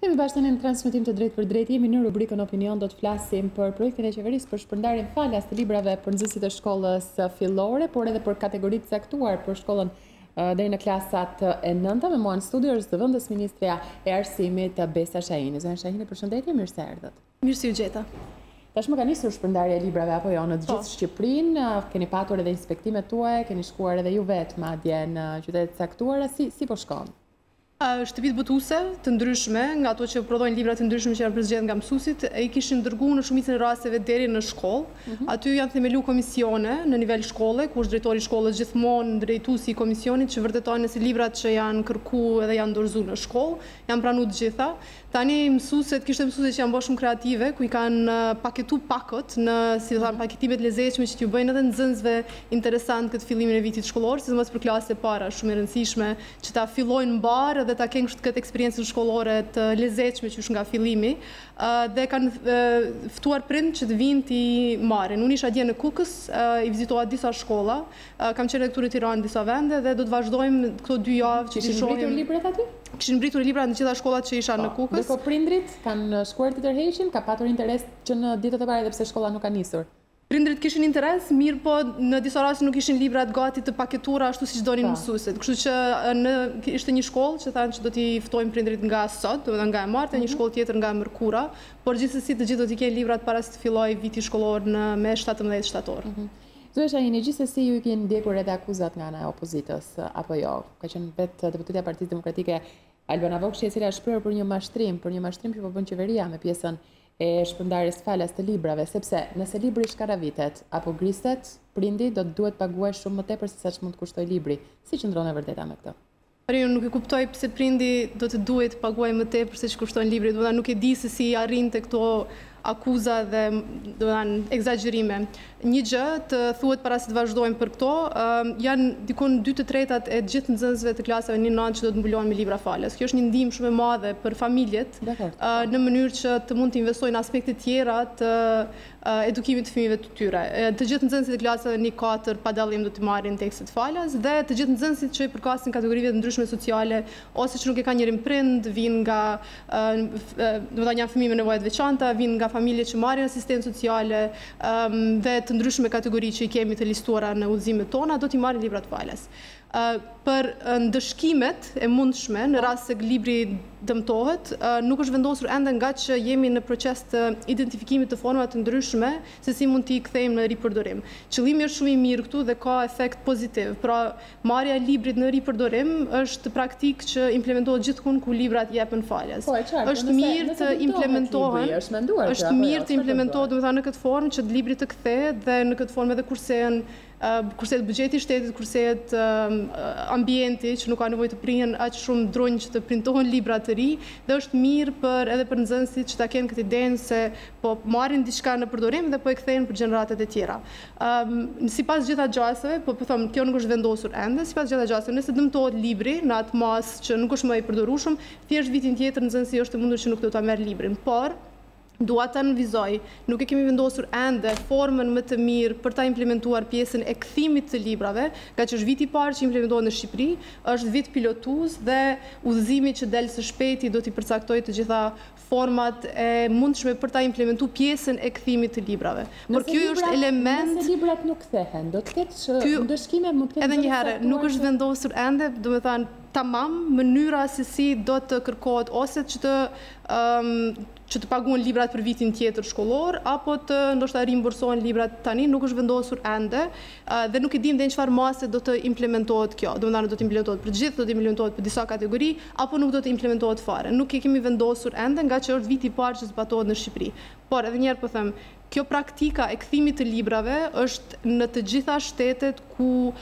Kemi bashkë në transmetim të drejtë për drejtë, jemi në rubrikën Opinion, do të flasim për projektin e qeverisë për shpërndarjen falas të librave për nxënësit e shkollës fillore, por edhe për kategoritë caktuar për shkollën deri në klasat e 9-ta. Me mua në studio është Zv.ministrja e Arsimit Zv.ministrja, përshëndetje, mirë se erdhët. Mirë si u gjeta. Tashmë ka nisur shpërndarja e librave apo jo në të gjithë Shqipërinë, keni patur edhe inspektimet tuaja, keni shkuar edhe ju vetë madje në qytete caktuara, si po shkon? Shtëpitë botuese të ndryshme, nga ato që prodhojnë libra të ndryshme që janë përzgjedhur nga mësuesit, i kishin dërguar në shumicën e rasteve deri në shkollë. Aty janë themeluar komisione në nivel shkolle, ku është drejtori i shkollës gjithmonë drejtuesi i komisionit që vërtetojnë se librat që janë kërkuar dhe janë dorëzuar në shkollë janë pranuar të gjitha. Tani mësuesit, kishte mësuese që janë bërë shumë kreative, ku i kanë paketuar pakot në, si do thënë, paketimet lezetshme që t'ju bëjnë edhe nxënësve interesant këtë fillimin e vitit shkollor, sidomos për klasë e para, shumë e rëndësishme që ta fillojnë mbar dhe ta kenë këtë eksperiencën shkollore të lezetshme që është nga fillimi, dhe kanë ftuar prind që të vinë t'i marrin. Unë isha dje në Kukës, i vizitova disa shkolla, kam qenë këtu në Tiranë në disa vende dhe do të vazhdojmë këto 2 javë që Kishin mbritur librat aty? Kishin mbritur libra në gjitha shkollat që isha në Kukës. Ndërkohë prindrit kanë shkuar të tërheqin, ka patur interes që në ditët e para edhe pse shkolla nuk ka nisur. Prindrit kishin interes, mirë po në disa raste nuk ishin librat gati të paketuara ashtu siç donin mësuesit. Kështu që ishte një shkollë që thanë që do t'i ftojmë prindrit nga sot, domethënë nga e martë, një shkollë tjetër nga mërkura, por gjithsesi të gjithë do t'i kenë librat para se të fillojë viti shkollor me 17 shtator. Zv.ministrja, gjithsesi ju i keni ndjekur edhe akuzat nga ana e opozitës apo jo? Ka qenë vetë deputetja e Partisë Demokratike Albania, e cila është shprehur për një mashtrim që po bën qeveria me pjesën e shpërndarjes falas të librave, sepse nëse libri shkaravitet apo griset, prindi do të duhet paguaj shumë më tepër se sa ç'mund të kushtoj libri. Si qëndron e vërteta me këtë? Unë nuk e kuptoj pse prindi do të duhet paguaj më tepër se ç'kushton libri, domethënë nuk e di se si arrinte këto akuza dhe domethënë egzagjerime. Një gjë të thuhet para se të vazhdojmë për këto, janë dikon 2/3 e gjithë nxënësve të klasave 1-9 që do të mbulohen me libra falas. Kjo është një ndihmë shumë e madhe për familjet në mënyrë që të mund të investojnë aspekte tjera të edukimit të fëmijëve të tyre. Të gjithë nxënësit e klasave 1-4 pa dallim do të marrin tekstet falas dhe të gjithë nxënësit që i përkasin kategorive të ndryshme sociale ose që nuk e kanë njërin prind, vinë nga domethënë janë fëmijë me nevoja të veçanta, vinë nga familje që marrin asistencë sociale dhe të ndryshme kategori që i kemi të listuara në udhëzimet tona, do t'i marrin librat falas. Për ndëshkimet e mundshme, në rast se libri dëmtohet, nuk është vendosur ende nga që jemi në proces të identifikimit të formave të ndryshme se si mund t'i kthejmë në ripërdorim. Qëllimi është shumë i mirë këtu dhe ka efekt pozitiv. Pra, marrja e librit në ripërdorim është praktik që implementohet gjithkund ku librat jepen falas. Është mirë të implementohen, domethënë në këtë formë që libri të kthehet dhe në këtë formë edhe kursehet buxheti i shtetit, kursehet ambienti që nuk ka nevojë të prihen aq shumë dronjë që të printohen libra të ri, dhe është mirë edhe për nxënësit që ta kenë këtë idenë se po marrin diçka në përdorim dhe po e kthejnë për gjeneratat e tjera. Sipas gjitha gjasave, po them, kjo nuk është vendosur ende, sipas gjitha gjasave, nëse dëmtohet libri në atë masë që nuk është më i përdorueshëm, thjesht vitin tjetër nxënësi është e mundur që nuk do ta merr librin, por dua ta nënvizoj, nuk e kemi vendosur ende formën më të mirë për ta implementuar pjesën e kthimit të librave, nga që është viti i parë që implementohet në Shqipëri, është vit pilotues dhe udhëzimi që del së shpejti do t'i përcaktojë të gjitha format e mundshme për ta implementuar pjesën e kthimit të librave. Por kjo është element. Nëse librat nuk kthehen, do të ketë ndëshkime mund të ketë. Edhe një herë, nuk është vendosur ende, domethënë tamam mënyra se si do të kërkohet ose që të paguhen librat për vitin tjetër shkollor, apo të ndoshta rimbursohen librat tani, nuk është vendosur ende dhe nuk e dim dhe në çfarë mase do të implementohet kjo. Domethënë do të implementohet për gjithë, do të implementohet për disa kategori, apo nuk do të implementohet fare. Nuk e kemi vendosur ende nga që është viti i parë që zbatohet në Shqipëri. Por edhe një herë po them, kjo praktika e kthimit të librave është në të gjitha shtetet ku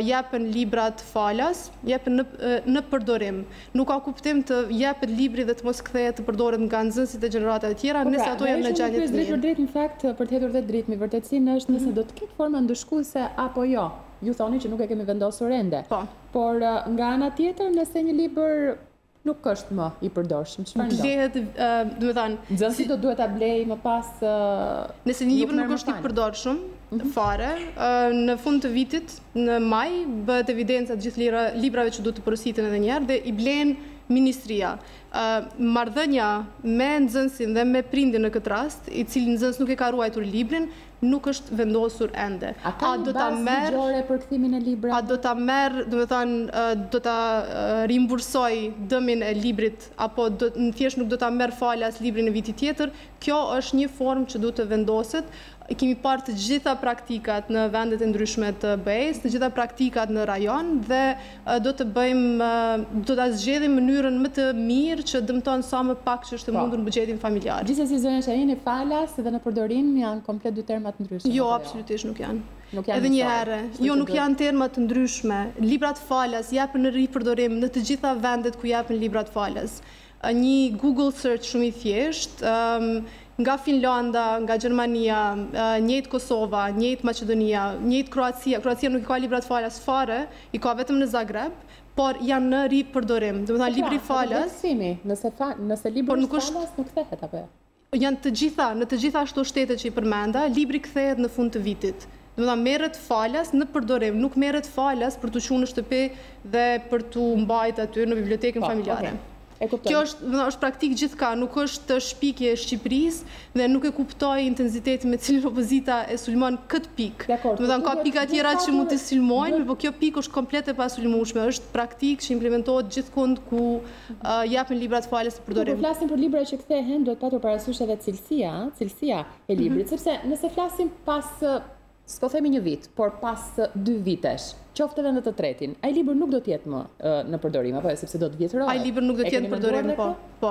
jepen librat falas, jepen në përdorim. Nuk ka kuptim të jepet libri dhe të mos kthehet të përdoret nga nxënësit e gjeneratat e tjera, nëse ato janë në gjendje të mirë. Drejt në fakt, për të hetur vetë drejt me vërtetësinë është nëse do të ketë forma ndëshkuese apo jo. Ju thoni që nuk e kemi vendosur ende. Por nga ana tjetër, nëse një libër nuk është më i përdorshëm, çfarë blehet, domethënë, nxënësi do duhet ta blej më pas. Nëse një libër nuk është i përdorshëm fare, në fund të vitit, në maj, bëhet evidenca të gjithë librave që duhet të porositen edhe një herë dhe i blen Zv.ministrja. Marrëdhënia me nxënësin dhe me prindin në këtë rast, i cili nxënës nuk e ka ruajtur librin, nuk është vendosur ende. A ka një bazë ligjore për kthimin e librit? A do ta merr, do të thënë, do ta rimbursoj dëmin e librit apo thjesht nuk do ta merr falas librin në vitin tjetër? Kjo është një formë që duhet të vendoset. Kemi parë të gjitha praktikat në vendet e ndryshme të BE-s, të gjitha praktikat në rajon dhe do të zgjedhim mënyrën më të mirë që dëmton sa më pak që është e mundur në buxhetin familjar. Gjithsesi zonja Shahini, falas dhe në përdorim janë komplet dy terma të ndryshme. Jo, absolutisht nuk janë. Edhe një herë, jo, nuk janë terma të ndryshme. Librat falas japen në ripërdorim në të gjitha vendet ku japen librat falas. Një Google search shumë i thjeshtë, nga Finlanda, nga Gjermania, njëjtë Kosova, njëjtë Maqedonia, njëjtë Kroacia. Kroacia nuk i ka librat falas fare, i ka vetëm në Zagreb, por janë në ripërdorim. Do të thënë libri falas. Nëse libri falas nuk kthehet apo jo? Janë të gjitha, në të gjitha ashtu shtetet që i përmenda, libri kthehet në fund të vitit. Do të thënë merret falas në përdorim, nuk merret falas për të qenë në shtëpi dhe për të mbajtur aty në bibliotekën familjare. Kjo është praktik gjithka, nuk është shpikje e Shqipërisë dhe nuk e kuptoj intensitetin me cilin opozita e sulmon këtë pikë. Do të thënë ka pika tjera që mund të sulmojnë, por kjo pikë është komplet e pasulmueshme, është praktik që implementohet gjithkund ku japen librat falas të përdorim. Kur flasim për libra që kthehen, duhet patur parasysh edhe cilësia e librit, sepse nëse flasim pas s'po themi një vit, por pas 2 vitesh, qoftë edhe në të tretin, ai libër nuk do të jetë më në përdorim, apo sepse do të vjetërohet. Ai libër nuk do të jetë në përdorim, po.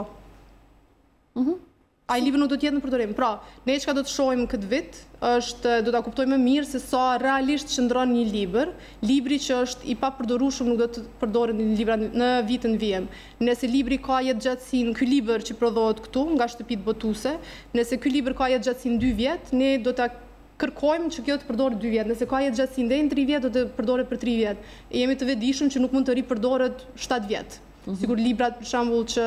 Ai libër nuk do të jetë në përdorim. Pra, ne çka do të shohim këtë vit është do ta kuptojmë më mirë se sa realisht qëndron një libër, libri që është i papërdorueshëm nuk do të përdoret në vitin vijim. Nëse libri ka jetëgjatësinë, ky libër që prodhohet këtu nga shtëpitë botuese, nëse ky libër ka jetëgjatësinë 2 vjet, ne do ta kërkojmë që kjo të përdoret 2 vjet. Nëse ka jetëgjatësinë deri në 3 vjet, do të përdoret për 3 vjet. Jemi të vetëdijshëm që nuk mund të ripërdoret 7 vjet. Sigur librat për shembull që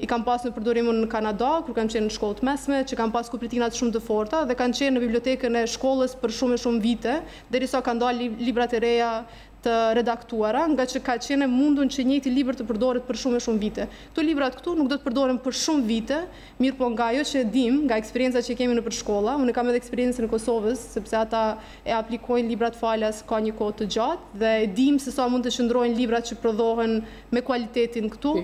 i kam pasur në përdorimin në Kanada, kur kam qenë në shkollë të mesme, që kam pasur kupritinat shumë të forta dhe kanë qenë në bibliotekën e shkollës për shumë vite, derisa kanë dalë librat e reja të redaktuara, nga që ka qenë mundun që njëjti libër të përdoret për shumë vite. Këto librat këtu nuk do të përdoren për shumë vite, mirë po nga ajo që e dim, nga eksperienca që kemi nëpër shkolla, unë kam edhe eksperiencën në Kosovës, sepse ata e aplikojnë librat falas ka një kohë të gjatë dhe e dim se sa mund të qëndrojnë librat që prodhohen me kualitetin këtu,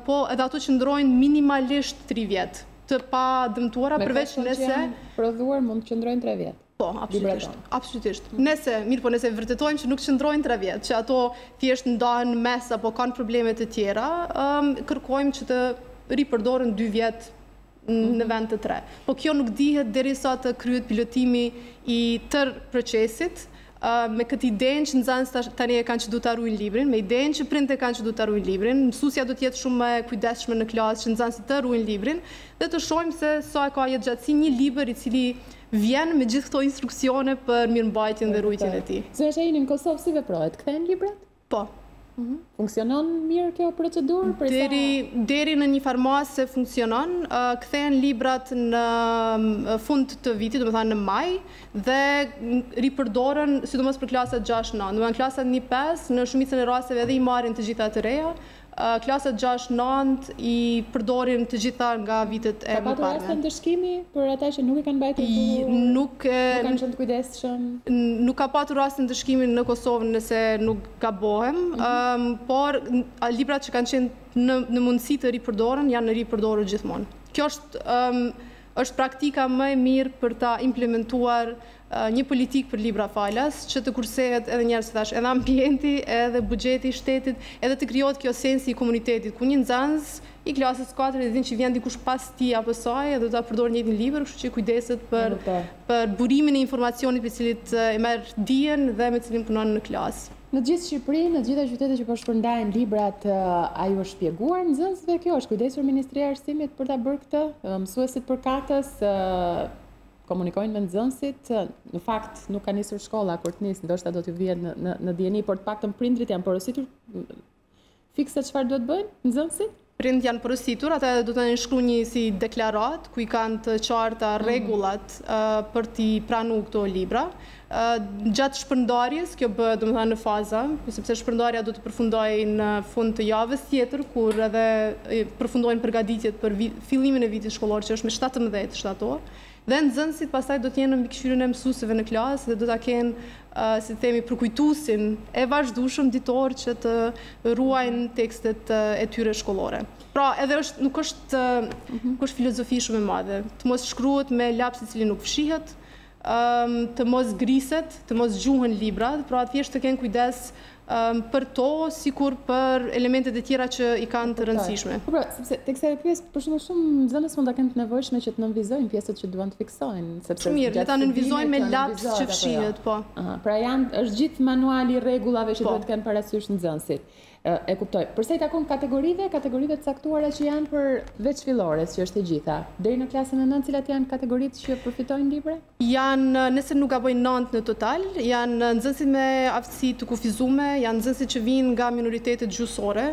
po edhe ato qëndrojnë minimalisht 3 vjet, të pa dëmtuara, përveç nëse prodhuar mund të qëndrojnë 3 vjet. Po, absolutisht. Nëse vërtetojmë që nuk qëndrojnë 3 vjet, që ato thjesht ndahen mes apo kanë probleme të tjera, kërkojmë që të ripërdoren 2 vjet në vend të 3. Po kjo nuk dihet derisa të kryhet pilotimi i tërë procesit, me këtë idenë që nxënësit tani e kanë që duhet ta ruajnë librin, me idenë që prindët e kanë që duhet ta ruajnë librin, mësuesja do të jetë shumë më kujdesshme në klasë që nxënësit të ruajnë librin dhe të shohim se sa ka jetëgjatësi një libër i cili vjen me gjithë këto instruksione për mirëmbajtjen dhe ruajtjen e tij. Zonja Shahini, në Kosovë si veprohet? Kthehen librat? Po. Funksionon mirë kjo procedurë? Deri në një farmase funksionon, kthehen librat në fund të vitit, do të thënë në maj, dhe ripërdoren sidomos për klasat 6-9. Do të thënë klasat 1-5 në shumicën e rasteve edhe i marrin të gjitha të reja. Klasat 6-9 i përdorin të gjitha nga vitet e mëparme. Ka patur raste ndëshkimi për ata që nuk e kanë mbajtur nuk kanë qenë të kujdesshëm? Nuk ka patur raste ndëshkimi në Kosovë nëse nuk gabohem, por librat që kanë qenë në mundësi të ripërdoren janë ripërdorur gjithmonë. Kjo është praktika më e mirë për ta implementuar një politikë për libra falas, që të kursehet edhe njerëz thash, edhe ambienti, edhe buxheti i shtetit, edhe të krijohet kjo sensi i komunitetit, ku një nxënës i klasës 4 e din që vjen dikush pas tij apo saj, do ta përdorë njëjtin libër, kështu që kujdeset për burimin e informacionit me cilit e merr dijen dhe me cilin punon në klasë. Në gjithë Shqipërinë, në gjitha qytetet që po shpërndajnë librat, a ju është shpjeguar nxënësve kjo? Është kujdesur Ministria e Arsimit për ta bërë këtë? Mësuesit përkatës komunikojnë me nxënësit, në fakt nuk ka nisur shkolla, kur të nisë ndoshta do t'ju vihet në dieni, por të paktën prindrit janë porositur fikse çfarë duhet bëjnë nxënësit? prind janë porositur, ata do të nënshkru një si deklarat, ku i kanë të qarta rregullat për t'i pranu këto libra. Gjatë shpërndarjes, kjo bëhet domethënë në faza, sepse shpërndarja do të përfundojë në fund të javës tjetër, kur edhe përfundojnë përgatitjet për fillimin e vitit shkollor, që është me 17 shtator. Dhe nxënësit pastaj do të jenë në mbikëqyrjen e mësuesve në klasë dhe do ta kenë, si themi, përkujtuesin e vazhdueshëm ditor që të ruajnë tekstet e tyre shkollore. Pra, edhe nuk është filozofi shumë e madhe. Të mos shkruhet me laps i cili nuk fshihet, të mos griset, të mos gjuhen librat, pra thjesht të kenë kujdes për to, sikur për elementet e tjera që i kanë të rëndësishme. Po pra, sepse tekste e pjesë, për shumë shumë nxënës mund ta kenë të nevojshme që të nënvizojnë pjesët që duan të fiksojnë, sepse shumë mirë, le ta nënvizojnë me laps që fshihet, po. Pra është gjithë manuali rregullave që duhet të kenë parasysh nxënësit. E kuptoj. Përsa i takon kategorive të caktuara që janë për veç fillores, që është e gjitha, deri në klasën e 9, cilat janë kategoritë që përfitojnë libre? Janë, nëse nuk gaboj 9 në total, janë nxënësit me aftësi të kufizume, janë nxënësit që vinë nga minoritetet gjuhësore,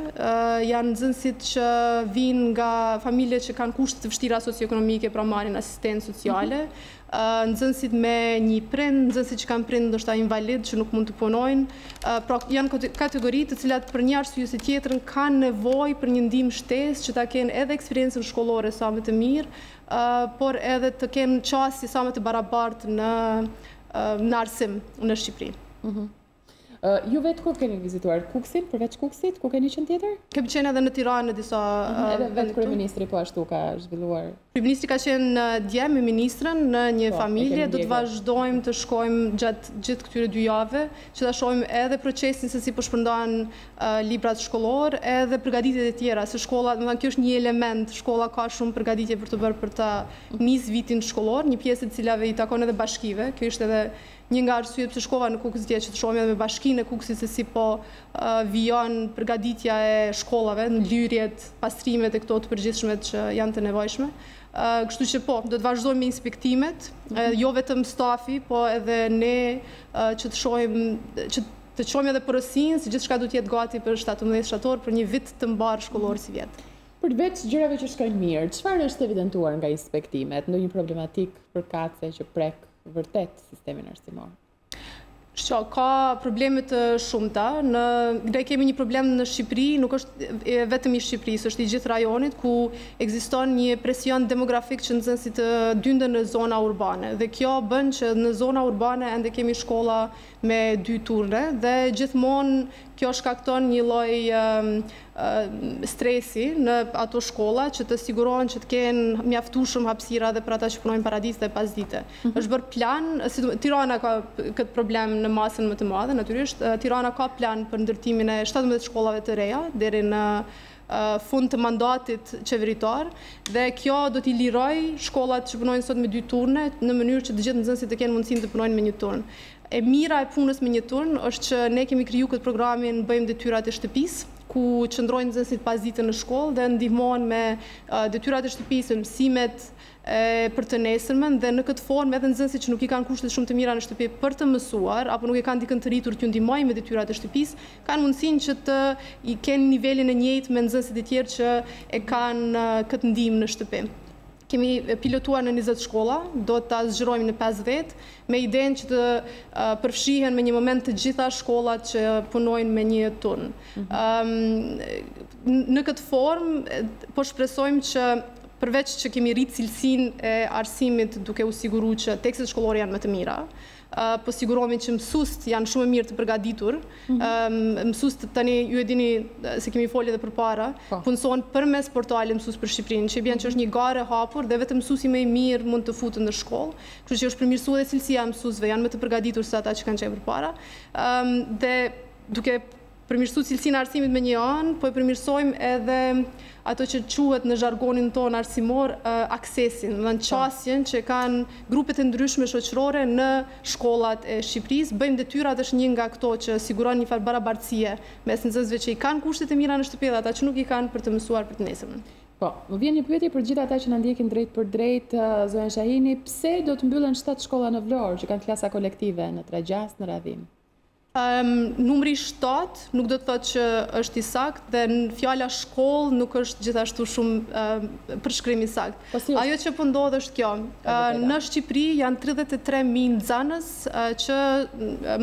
janë nxënësit që vinë nga familje që kanë kushte të vështira socioekonomike, pra marrin asistencë sociale, nxënësit me një prind, nxënësit që kanë prind ndoshta invalid që nuk mund të punojnë, pra janë kategori të cilat për një arsye ose tjetrën kanë nevojë për një ndihmë shtesë që ta kenë edhe eksperiencën shkollore sa më të mirë, por edhe të kenë qasje sa më të barabartë në arsim në Shqipëri. Ju vetë ku keni vizituar? Kuksin, përveç Kuksit, ku keni qenë tjetër? Kemi qenë edhe në Tiranë në disa edhe vetë kryeministri po ashtu ka zhvilluar. Kryeministri ka qenë dje me ministrën në një familje, do të vazhdojmë të shkojmë gjatë gjithë këtyre 2 javëve, që ta shohim edhe procesin se si po shpërndahen librat shkollor, edhe përgatitjet e tjera, se shkolla, domethënë kjo është një element, shkolla ka shumë përgatitje për të bërë për ta nis vitin shkollor, një pjesë e cilave i takon edhe bashkive, kjo është edhe një nga arsyet pse shkova në Kukës dje, që të shohim edhe me bashkinë e Kukësit se si po vijon përgatitja e shkollave në lyrjet, pastrimet e këto të përgjithshme që janë të nevojshme. Kështu që po, do të vazhdojmë me inspektimet, jo vetëm stafi, po edhe ne që të shohim edhe porosinë, se gjithçka do të jetë gati për 17 shtator për një vit të mbar shkollor si vjet. Përveç gjërave që shkojnë mirë, çfarë është evidentuar nga inspektimet? Ndonjë problematik përkatëse që prek vërtet sistemin arsimor? Ka probleme të shumta. Ne kemi një problem në Shqipëri, nuk është vetëm i Shqipërisë, është i gjithë rajonit, ku ekziston një presion demografik që nxënësit të dynden në zona urbane. Dhe kjo bën që në zona urbane ende kemi shkolla me 2 turne dhe gjithmonë kjo shkakton një lloj stresi në ato shkolla që të sigurohen që të kenë mjaftueshëm hapësira edhe për ata që punojnë paradite dhe pasdite. Është bërë plan, Tirana ka këtë problem në masën më të madhe, natyrisht. Tirana ka plan për ndërtimin e 17 shkollave të reja deri në fund të mandatit qeveritar, dhe kjo do t'i liroj shkollat që punojnë sot me 2 turne në mënyrë që të gjithë nxënësit të kenë mundësinë të punojnë me 1 turn. E mira e punës me 1 turn është që ne kemi kriju këtë programin Bëjmë detyrat e shtëpisë, ku qëndrojnë nxënësit pasdite në shkollë dhe ndihmohen me detyrat e shtëpisë, mësimet për të nesërmen, dhe në këtë formë edhe nxënësit që nuk i kanë kushtet shumë të mira në shtëpi për të mësuar, apo nuk i kanë dikën të rritur t'ju ndihmojnë me detyrat e shtëpisë, kanë mundësinë që të i kenë nivelin e njëjtë me nxënësit e tjerë që e kanë këtë ndihmë në shtëpi. Kemi pilotuar në 20 shkolla, do ta zgjerojmë në 50, me idenë që të përfshihen me një moment të gjitha shkollat që punojnë me 1 turn. Në këtë formë, po shpresojmë që përveç që kemi rritë cilësinë e arsimit duke u siguru që tekstet shkollore janë më të mira, po sigurohemi që mësuesit janë shumë mirë të përgatitur. Mësuesit tani ju e dini se kemi folur edhe përpara, punësohen përmes portalit Mësues për Shqipërinë, që bën që është një garë e hapur dhe vetëm mësuesi më i mirë mund të futet në shkollë. Kështu që është përmirësuar edhe cilësia e mësuesve, janë më të përgatitur se ata që kanë qenë përpara. Dhe duke përmirësuar cilësinë e arsimit me një anë, po e përmirësojmë edhe ato që quhet në zhargonin ton arsimor aksesin, dhe në qasjen që kanë grupet e ndryshme shoqërore në shkollat e Shqipërisë. Bëjmë detyrat është një nga këto që siguron një farë barabartësie mes nxënësve që i kanë kushtet e mira në shtëpi dhe ata që nuk i kanë për të mësuar për të nesërmen. Po, më vjen një pyetje për gjithë ata që na ndjekin drejt për drejt, zonja Shahini, pse do të mbyllen 7 shkolla në Vlorë që kanë klasa kolektive në Tragjas, në Radhim? Numri 7 nuk do të thotë që është i sakt dhe në fjala shkollë nuk është gjithashtu shumë përshkrim i sakt. Ajo që po ndodh është kjo. Në Shqipëri janë 33.000 nxënës që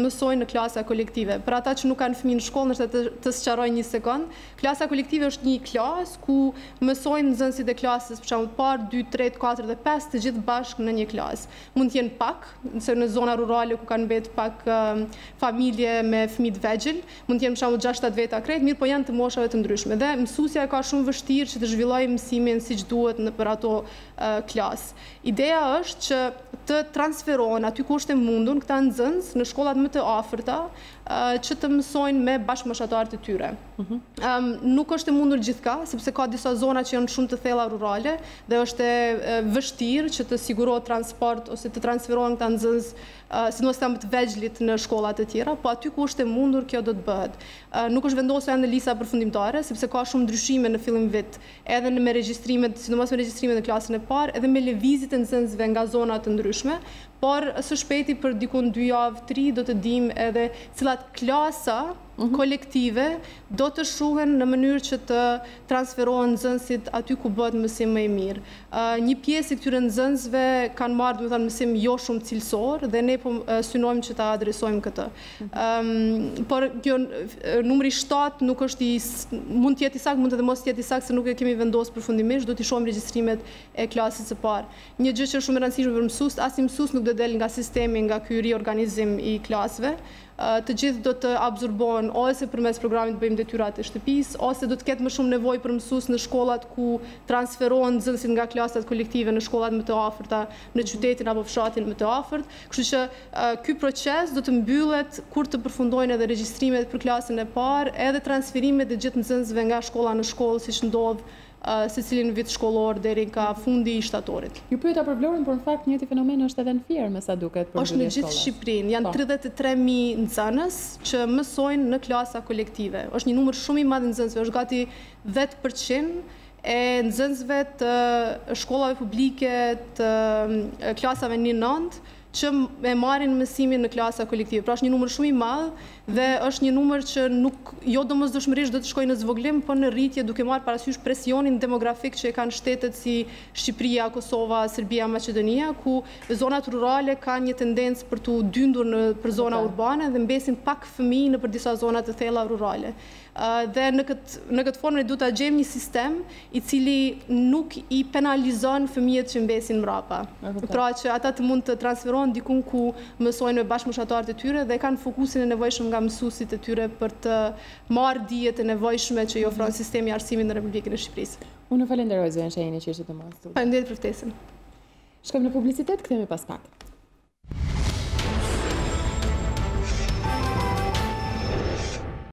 mësojnë në klasa kolektive. Për ata që nuk kanë fëmijë në shkollë, nëse të sqaroj një sekond, klasa kolektive është një klasë ku mësojnë nxënësit e klasës, për shembull, parë, 2, 3, 4 dhe 5 të gjithë bashkë në një klasë. Mund të jenë pak, nëse në zona rurale ku kanë mbet pak familje me fëmijë të vegjël, mund të jenë për shembull 6-7 veta krejt, mirë po janë të moshave të ndryshme dhe mësuesja ka shumë vështirë që të zhvillojë mësimin siç duhet për ato klasë. Ideja është që të transferohen aty ku është e mundur këta nxënës në shkollat më të afërta që të mësojnë me bashkëmoshatarët e tyre. Nuk është e mundur gjithka, sepse ka disa zona që janë shumë të thella rurale dhe është e vështirë që të sigurohet transport ose të transferohen këta nxënës sidomos ta më të vegjëlit në shkollat e tjera, po aty ku është e mundur kjo do të bëhet. Nuk është vendosur ende lista përfundimtare, sepse ka shumë ndryshime në fillim vit, edhe me regjistrimet, sidomos me regjistrimet në klasën e parë, edhe me lëvizjet e nxënësve nga zona të ndryshme, por së shpejti për dikun 2 javë, 3 do të dim edhe cilat klasa kolektive do të shuhen në mënyrë që të transferohen nxënësit aty ku bëhet mësim më i mirë. Një pjesë e këtyre nxënësve kanë marrë, domethënë, mësim jo shumë cilësor dhe ne po synojmë që ta adresojmë këtë. Por kjo numri 7 nuk është mund të jetë i saktë, mund edhe mos të jetë i saktë se nuk e kemi vendosur përfundimisht, do t'i shohim regjistrimet e klasës së parë. Një gjë që është shumë e rëndësishme për mësues, asnjë mësues nuk do del nga sistemi, nga ky riorganizim i klasëve. Të gjithë do të absorbohen ose përmes programit bëjmë detyrat e shtëpisë, ose do të ketë më shumë nevojë për mësues në shkollat ku transferohen nxënësit nga klasat kolektive në shkollat më të afërta, në qytetin apo fshatin më të afërt. Kështu që ky proces do të mbyllet kur të përfundojnë edhe regjistrimet për klasën e parë, edhe transferimet e gjithë nxënësve nga shkolla në shkollë, siç ndodh secilin vit shkollor deri ka fundi i shtatorit. Ju pyeta për Vlorën, por në fakt njëjti fenomen është edhe në Fier, me sa duket, për është në gjithë Shqipërinë. Janë 33.000 nxënës që mësojnë në klasa kolektive. Është një numër shumë i madh i nxënësve, është gati 10% e nxënësve të shkollave publike të klasave 1-9 që e marrin mësimin në klasa kolektive. Pra është një numër shumë i madh dhe është një numër që nuk jo domosdoshmërisht do të shkojë në zvoglim, por në rritje duke marrë parasysh presionin demografik që e kanë shtetet si Shqipëria, Kosova, Serbia, Maqedonia, ku zonat rurale kanë një tendencë për të dyndur për zona urbane dhe mbesin pak fëmijë në për disa zona të thella rurale. Dhe në këtë formë ne duhet ta gjejmë një sistem i cili nuk i penalizon fëmijët që mbesin mbrapa. Pra që ata të mund të transferohen dikun ku mësojnë me bashkëmoshatarët e tyre dhe kanë fokusin e nevojshëm nga mësuesit e tyre për të marrë dijet e nevojshme që i ofron sistemi i arsimit në Republikën e Shqipërisë. Unë falenderoj zërin Shehini që ishte të mos. Faleminderit për ftesën. Shkojmë në publicitet, kthehemi pas pak.